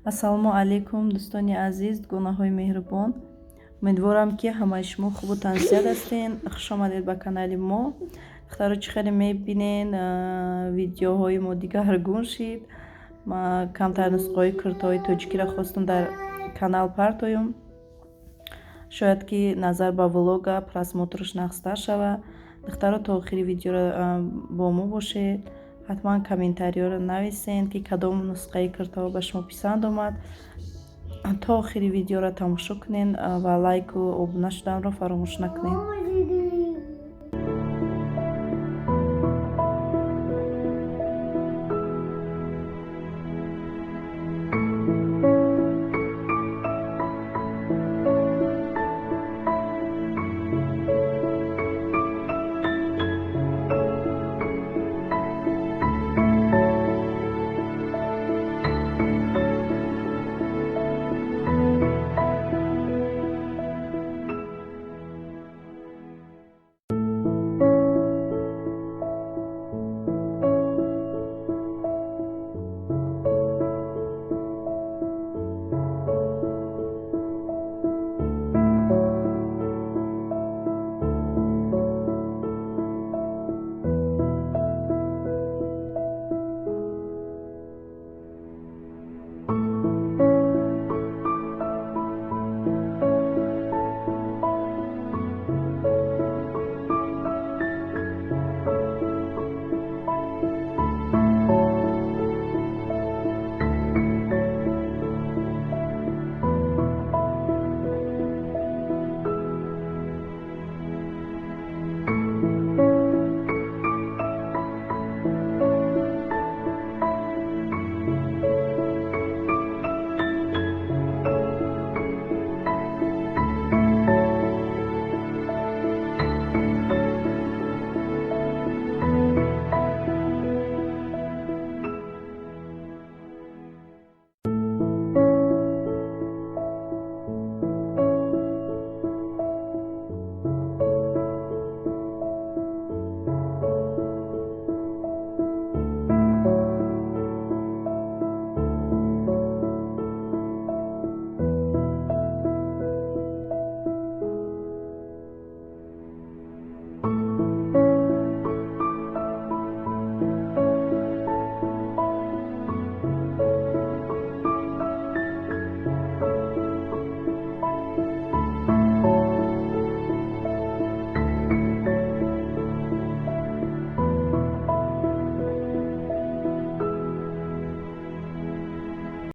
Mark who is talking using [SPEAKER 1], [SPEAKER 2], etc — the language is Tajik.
[SPEAKER 1] Ассалому алейкум, дӯстони азиз, гунаҳои меҳрубон. Умедворам, ки ҳамаи шумо хубу тандият ҳастед. Хушомадед ба канали мо. Духтаро чӣ хеле мебинен видеоҳои мо дигаргун шид. Ма камтар нусхаҳои куртаҳои точикиро хостам дар канал партоям. Шояд ки назар ба влога просмотраш нақстар шава. Духтаро то охири видеоро бо мо бошед. ҳатман комментариёро нависед, ки кадом нусхаи куртаҳо ба шумо писанд омад. То охири видеоро тамошо кунед ва лайку обуна шуданро фаромӯш накунед.